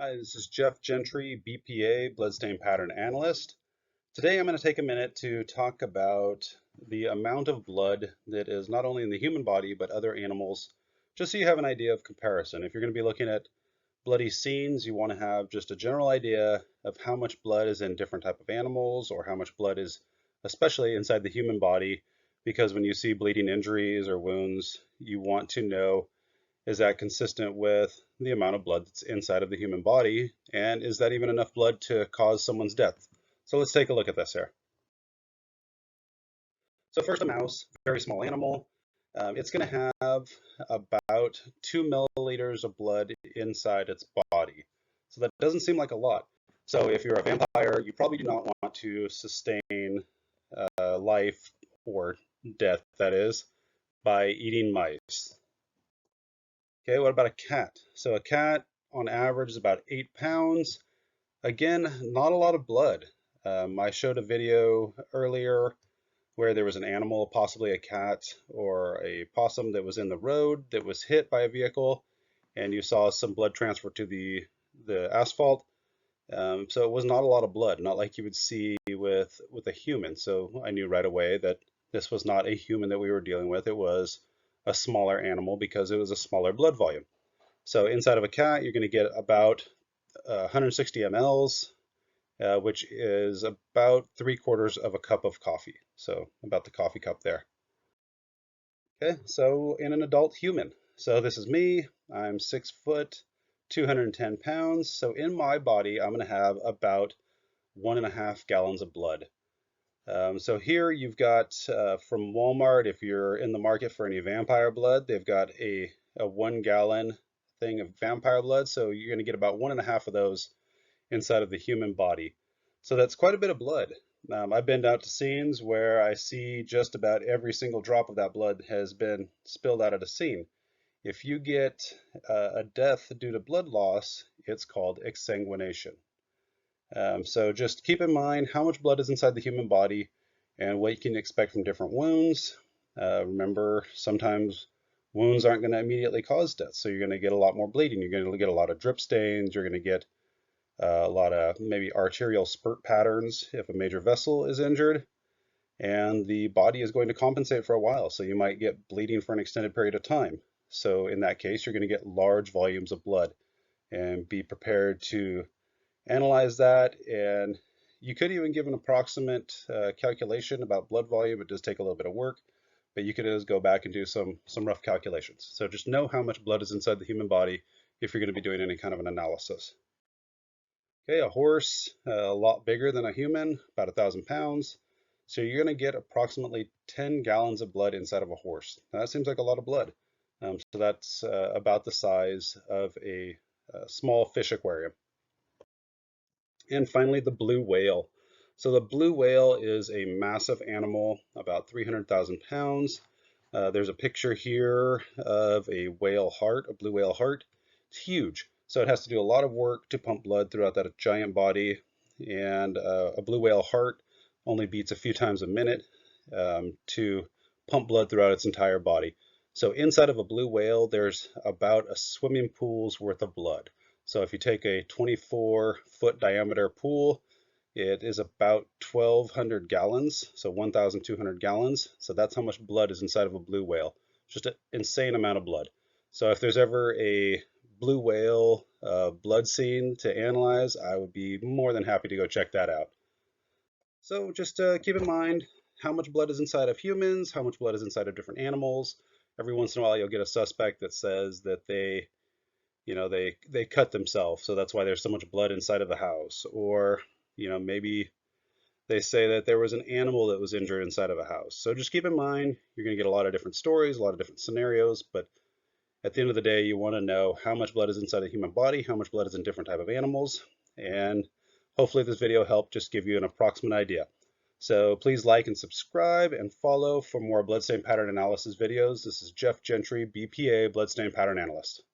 Hi, this is Jeff Gentry, BPA, Bloodstain Pattern Analyst. Today I'm going to take a minute to talk about the amount of blood that is not only in the human body but other animals, just so you have an idea of comparison. If you're going to be looking at bloody scenes, you want to have just a general idea of how much blood is in different type of animals or how much blood is especially inside the human body, because when you see bleeding injuries or wounds, you want to know, is that consistent with the amount of blood that's inside of the human body? And is that even enough blood to cause someone's death? So let's take a look at this here. So first, a mouse, very small animal. It's going to have about 2 milliliters of blood inside its body. So that doesn't seem like a lot. So if you're a vampire, you probably do not want to sustain life or death, that is, by eating mice. Okay, what about a cat? So a cat on average is about 8 pounds. Again, not a lot of blood. I showed a video earlier where there was an animal, possibly a cat or a possum, that was in the road that was hit by a vehicle, and you saw some blood transfer to the asphalt. So it was not a lot of blood, not like you would see with a human. So I knew right away that this was not a human that we were dealing with. It was a smaller animal because it was a smaller blood volume. So inside of a cat, you're going to get about 160 mLs, which is about 3/4 of a cup of coffee. So about the coffee cup there. Okay, so in an adult human. So this is me. I'm 6 foot, 210 pounds. So in my body, I'm going to have about 1.5 gallons of blood. So here you've got from Walmart, if you're in the market for any vampire blood, they've got a 1 gallon thing of vampire blood. So you're going to get about 1.5 of those inside of the human body. So that's quite a bit of blood. I've been out to scenes where I see just about every single drop of that blood has been spilled out of the scene. If you get a death due to blood loss, it's called exsanguination. So just keep in mind how much blood is inside the human body and what you can expect from different wounds. Remember, sometimes wounds aren't going to immediately cause death, so you're going to get a lot more bleeding. You're going to get a lot of drip stains. You're going to get a lot of maybe arterial spurt patterns if a major vessel is injured, and the body is going to compensate for a while. So you might get bleeding for an extended period of time. So in that case, you're going to get large volumes of blood, and be prepared to analyze that. And you could even give an approximate calculation about blood volume. It does take a little bit of work, but you could always go back and do some rough calculations. So just know how much blood is inside the human body if you're going to be doing any kind of an analysis. Okay, a horse, a lot bigger than a human, about 1,000 pounds. So you're going to get approximately 10 gallons of blood inside of a horse. Now, that seems like a lot of blood. So that's about the size of a small fish aquarium. And finally, the blue whale. So the blue whale is a massive animal, about 300,000 pounds. There's a picture here of a whale heart, a blue whale heart. It's huge. So it has to do a lot of work to pump blood throughout that giant body. And a blue whale heart only beats a few times a minute to pump blood throughout its entire body. So inside of a blue whale, there's about a swimming pool's worth of blood. So if you take a 24-foot diameter pool, it is about 1,200 gallons, so 1,200 gallons. So that's how much blood is inside of a blue whale. Just an insane amount of blood. So if there's ever a blue whale blood scene to analyze, I would be more than happy to go check that out. So just keep in mind how much blood is inside of humans, how much blood is inside of different animals. Every once in a while, you'll get a suspect that says that they cut themselves, so that's why there's so much blood inside of the house. Or maybe they say that there was an animal that was injured inside of a house. So just keep in mind, you're going to get a lot of different stories, a lot of different scenarios, but at the end of the day, you want to know how much blood is inside the human body, how much blood is in different type of animals, and hopefully this video helped just give you an approximate idea. So please like and subscribe and follow for more bloodstain pattern analysis videos. This is Jeff Gentry, BPA, Bloodstain Pattern Analyst.